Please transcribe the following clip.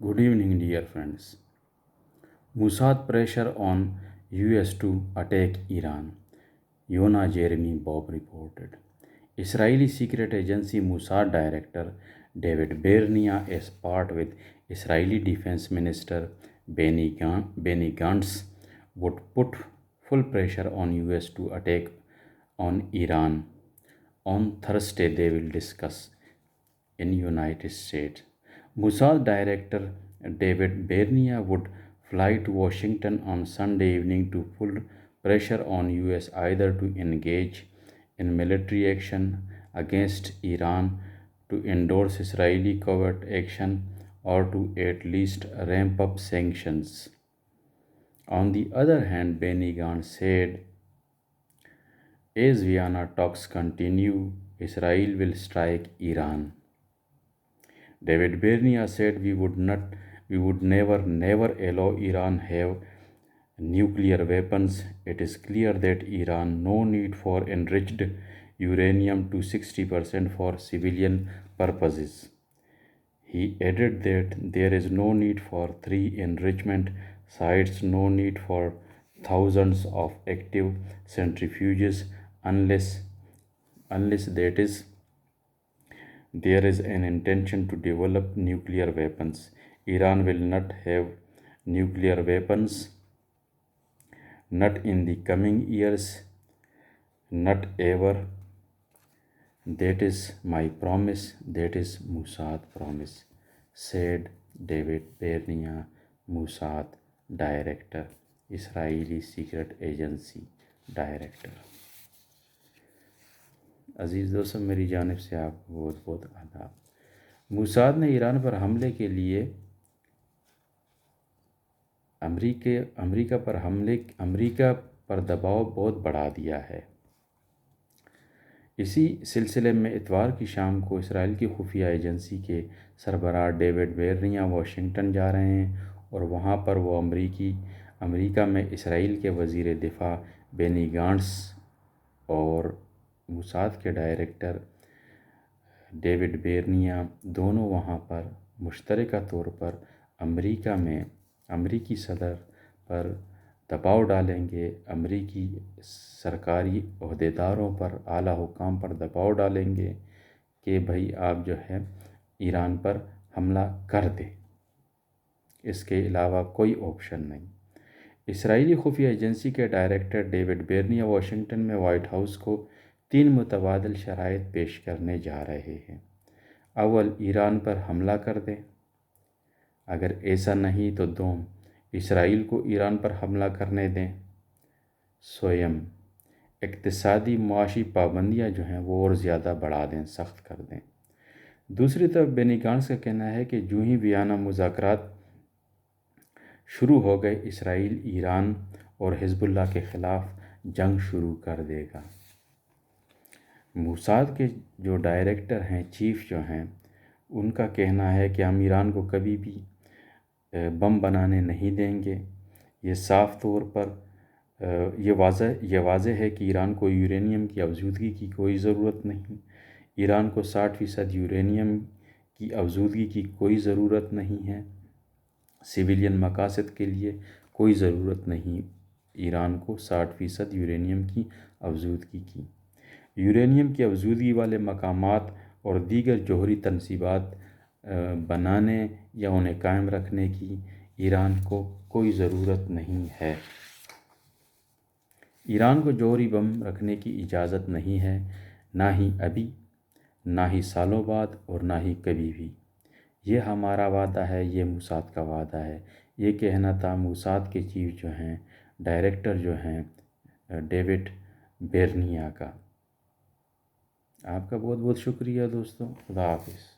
Good evening, dear friends. Mossad pressure on US to attack Iran. Yonah Jeremy Bob reported. Israeli secret agency Mossad director David Bernia is part with Israeli Defense Minister Benny Gantz would put full pressure on US to attack on Iran. On Thursday, they will discuss in United States. Mossad director David Bernia would fly to Washington on Sunday evening to put pressure on US either to engage in military action against Iran, to endorse Israeli covert action, or to at least ramp up sanctions. On the other hand, Benny Gantz said, as Vienna talks continue, Israel will strike Iran. David Bernia said we would never allow Iran have nuclear weapons. It is clear that Iran no need for enriched uranium to 60% for civilian purposes. He added that there is no need for 3 enrichment sites, no need for thousands of active centrifuges unless that is there is an intention to develop nuclear weapons. Iran will not have nuclear weapons, not in the coming years, not ever. That is my promise, that is Mossad promise, said David Bernia, Mossad director, Israeli secret agency director. عزیز دوستوں، میری جانب سے آپ کو بہت بہت آداب۔ Mossad نے ایران پر حملے کے لیے امریکہ پر دباؤ بہت بڑھا دیا ہے۔ اسی سلسلے میں اتوار کی شام کو اسرائیل کی خفیہ ایجنسی کے سربراہ ڈیوڈ بیرنیا واشنگٹن جا رہے ہیں اور وہاں پر وہ امریکہ میں اسرائیل کے وزیر دفاع بینی گانٹس اور موساد کے ڈائریکٹر ڈیوڈ بیرنیا دونوں وہاں پر مشترکہ طور پر امریکی صدر پر دباؤ ڈالیں گے، امریکی سرکاری عہدیداروں پر، اعلیٰ حکام پر دباؤ ڈالیں گے کہ بھائی آپ جو ہے ایران پر حملہ کر دیں۔ اس کے علاوہ کوئی آپشن نہیں۔ اسرائیلی خفیہ ایجنسی کے ڈائریکٹر ڈیوڈ بیرنیا واشنگٹن میں وائٹ ہاؤس کو 3 متبادل شرائط پیش کرنے جا رہے ہیں۔ اول، ایران پر حملہ کر دیں۔ اگر ایسا نہیں تو دوم، اسرائیل کو ایران پر حملہ کرنے دیں۔ سوئم، اقتصادی معاشی پابندیاں جو ہیں وہ اور زیادہ بڑھا دیں، سخت کر دیں۔ دوسری طرف بینی گانٹس کا کہنا ہے کہ جو ہی ویانا مذاکرات شروع ہو گئے، اسرائیل ایران اور حزب اللہ کے خلاف جنگ شروع کر دے گا۔ موساد کے جو ڈائریکٹر ہیں، چیف جو ہیں، ان کا کہنا ہے کہ ہم ایران کو کبھی بھی بم بنانے نہیں دیں گے۔ یہ صاف طور پر یہ واضح ہے کہ ایران کو یورینیم کی افزودگی کی کوئی ضرورت نہیں۔ ایران کو 60% یورینیم کی افزودگی کی کوئی ضرورت نہیں ہے۔ سویلین مقاصد کے لیے کوئی ضرورت نہیں ایران کو 60% یورینیم کی افزودگی کی۔ یورینیم کی افزودگی والے مقامات اور دیگر جوہری تنصیبات بنانے یا انہیں قائم رکھنے کی ایران کو کوئی ضرورت نہیں ہے۔ ایران کو جوہری بم رکھنے کی اجازت نہیں ہے، نہ ہی ابھی، نہ ہی سالوں بعد، اور نہ ہی کبھی بھی۔ یہ ہمارا وعدہ ہے، یہ موساد کا وعدہ ہے۔ یہ کہنا تھا موساد کے چیف جو ہیں، ڈائریکٹر جو ہیں ڈیوڈ بیرنیا کا۔ آپ کا بہت بہت شکریہ دوستوں، خدا حافظ۔